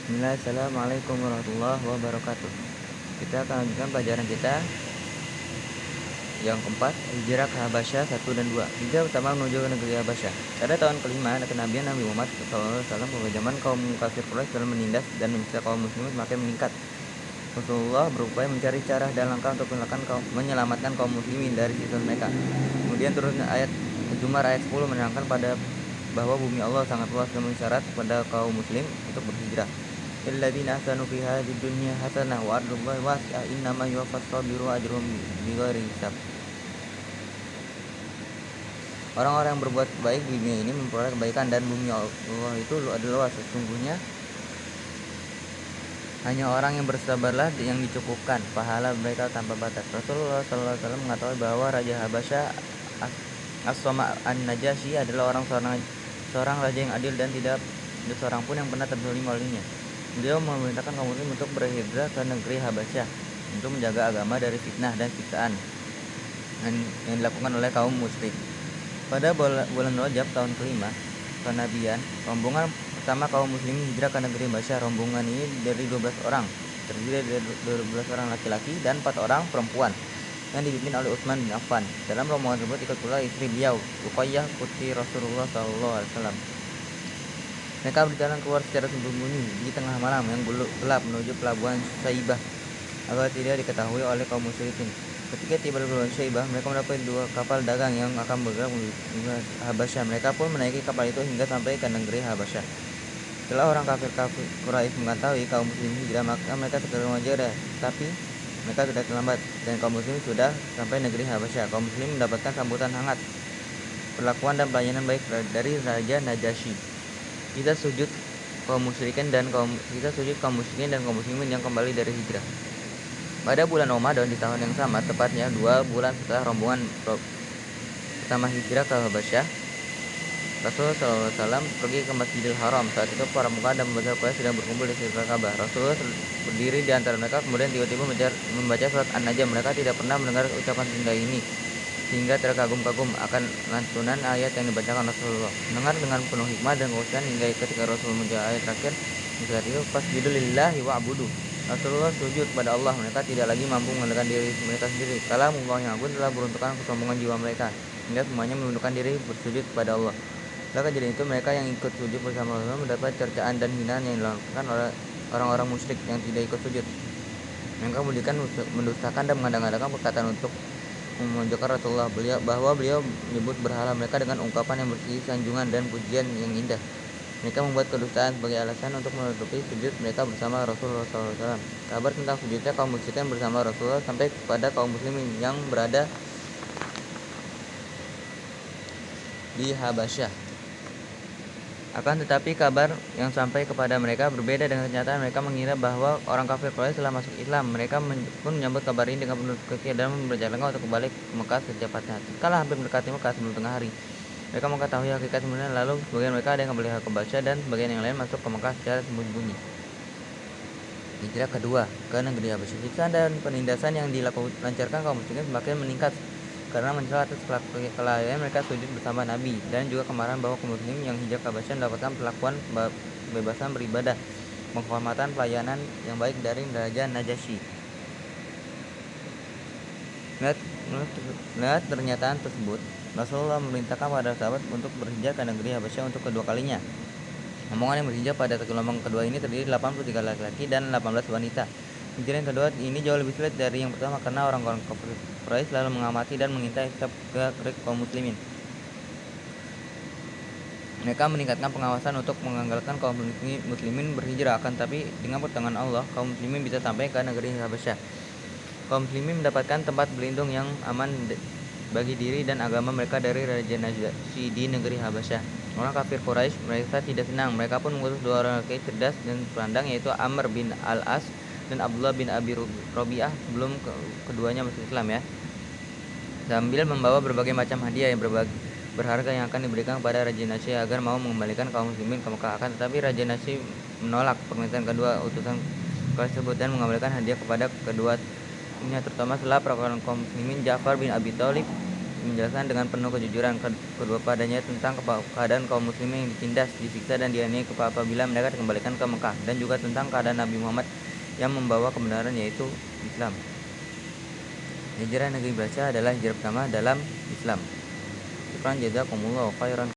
Bismillah, Assalamualaikum warahmatullahi wabarakatuh. Kita akan lanjutkan pelajaran kita yang keempat, hijrah ke Habasyah 1 dan 2. Hijrah pertama menuju ke negeri Habasyah. Pada tahun kelima kenabian Nabi Muhammad SAW, pada zaman kaum kafir Quraisy dalam menindas dan menyiksa kaum muslimin semakin meningkat. Rasulullah berupaya mencari cara dan langkah untuk menyelamatkan kaum muslimin dari siksa mereka. Kemudian turunnya ayat Zumar ayat 10 menerangkan bahwa bumi Allah sangat luas dan mensyarat kepada kaum muslim untuk berhijrah. Illadzina ahsanu fi hadhihi dunya hasanah wa ardullahi wasi'ah innama yuwaffas sabiru ajruhum bighairi hisab. Orang-orang yang berbuat baik di dunia ini memperoleh kebaikan, dan bumi Allah itu adalah luas. Sesungguhnya hanya orang yang bersabarlah yang dicukupkan pahala mereka tanpa batas. Rasulullah SAW mengatakan bahwa Raja Habasyah As-Soma An-Najasyi adalah seorang raja yang adil dan tidak ada seorang pun yang pernah terzalim olehnya. Beliau memerintahkan kaum muslim untuk berhijrah ke negeri Habasyah untuk menjaga agama dari fitnah dan siksaan yang dilakukan oleh kaum musyrik. Pada bulan Rajab tahun kelima kenabian, rombongan pertama kaum muslimin hijrah ke negeri Habasyah. Rombongan ini dari 12 orang, terdiri dari 12 orang laki-laki dan 4 orang perempuan yang dipimpin oleh Utsman bin Affan. Dalam rombongan tersebut ikut pula istri beliau, Ruqayyah putri Rasulullah SAW. Mereka berjalan keluar secara sembunyi di tengah malam yang gelap menuju pelabuhan Syaibah agar tidak diketahui oleh kaum musyrikin. Ketika tiba di pelabuhan Syaibah, mereka mendapati 2 kapal dagang yang akan bergerak menuju Habasyah. Mereka pun menaiki kapal itu hingga sampai ke negeri Habasyah. Setelah orang kafir Quraisy mengetahui kaum muslimin hijrah, maka mereka segera mengejar, tapi mereka sudah terlambat dan kaum muslimin sudah sampai negeri Habasyah. Kaum muslimin mendapatkan sambutan hangat, perlakuan dan pelayanan baik dari Raja Najasyi. Kita sujud kaum musyrikin dan kaum muslimin yang kembali dari hijrah. Pada bulan Ramadan di tahun yang sama, tepatnya 2 bulan setelah rombongan pertama hijrah ke Habasyah, Rasulullah SAW pergi ke Masjidil Haram. Saat itu para pemuka dan pembesar Quraisy sedang berkumpul di sekitar Ka'bah. Rasulullah berdiri di antara mereka, kemudian tiba-tiba membaca surat An-Najm. Mereka tidak pernah mendengar ucapan indah ini sehingga terkagum-kagum akan lantunan ayat yang dibacakan Rasulullah. Mendengar dengan penuh hikmah dan khusyuk hingga ketika Rasul membaca ayat terakhir, saat itu fasjudu lillahi wa'budu. Rasulullah sujud pada Allah. Mereka tidak lagi mampu mengendalikan diri mereka sendiri. Kalamullah yang agung telah beruntukkan kesombongan jiwa mereka, hingga semuanya menundukkan diri bersujud kepada Allah. Setelah kejadian itu, mereka yang ikut sujud bersama Rasulullah mendapat cercaan dan hinaan yang dilakukan oleh orang-orang musyrik yang tidak ikut sujud. Mereka kemudian mendustakan dan mengada-ngadakan perkataan untuk menunjukkan Rasulullah bahwa beliau menyebut berhala mereka dengan ungkapan yang berisi sanjungan dan pujian yang indah. Mereka membuat kedustaan sebagai alasan untuk menutupi sujud mereka bersama Rasulullah SAW. Kabar tentang sujudnya kaum musyrikin bersama Rasulullah sampai kepada kaum muslimin yang berada di Habasyah. Akan tetapi kabar yang sampai kepada mereka berbeda dengan kenyataan. Mereka mengira bahwa orang kafir Quraisy telah masuk Islam. Mereka pun menyambut kabar ini dengan penuh sukacita dan berjalan untuk kembali ke Mekah secepatnya. Setelah hampir mendekati Mekah sebelum tengah hari, mereka mengetahui hakikat sebenarnya. Lalu sebagian mereka ada yang kembali ke Habasyah dan sebagian yang lain masuk ke Mekah secara sembunyi-sembunyi. Hijrah kedua ke negeri Habasyah. Siksaan dan penindasan yang dilancarkan kaum muslimin semakin meningkat karena mencela atas kelalaian mereka sujud bersama Nabi, dan juga kemarahan bahwa kaum muslim yang hijrah ke Habasyah mendapatkan perlakuan kebebasan beribadah, penghormatan, pelayanan yang baik dari Raja Najasyi. Melihat pernyataan tersebut, Rasulullah memerintahkan para sahabat untuk berhijrah ke negeri Habasyah untuk kedua kalinya. Rombongan yang berhijrah pada gelombang kedua ini terdiri 83 laki-laki dan 18 wanita. Hijrah yang kedua ini jauh lebih sulit dari yang pertama karena orang-orang kafir Quraisy selalu mengamati dan mengintai setiap gerak kaum muslimin. Mereka meningkatkan pengawasan untuk menganggalkan kaum muslimin berhijrah, akan tapi dengan pertolongan Allah, kaum muslimin bisa sampai ke negeri Habasyah. Kaum muslimin mendapatkan tempat berlindung yang aman bagi diri dan agama mereka dari Raja Najasyi di negeri Habasyah. Orang kafir Quraisy mereka tidak senang. Mereka pun mengutus 2 orang laki cerdas dan pandang, yaitu Amr bin Al-As dan Abdullah bin Abi Rabi'ah sebelum keduanya masuk Islam ya, sambil membawa berbagai macam hadiah yang berharga yang akan diberikan kepada Raja Najasyi agar mau mengembalikan kaum muslimin ke Mekah. Akan tetapi Raja Najasyi menolak permintaan kedua utusan tersebut dan mengembalikan hadiah kepada keduanya, terutama setelah perwakilan kaum muslimin Ja'far bin Abi Thalib menjelaskan dengan penuh kejujuran kedua padanya tentang keadaan kaum muslimin yang ditindas, disiksa dan dianiaya apabila mereka dikembalikan ke Mekah, dan juga tentang keadaan Nabi Muhammad yang membawa kebenaran yaitu Islam. Hijrah negeri Habasya adalah hijrah pertama dalam Islam. Syukran jazakumullah khairan.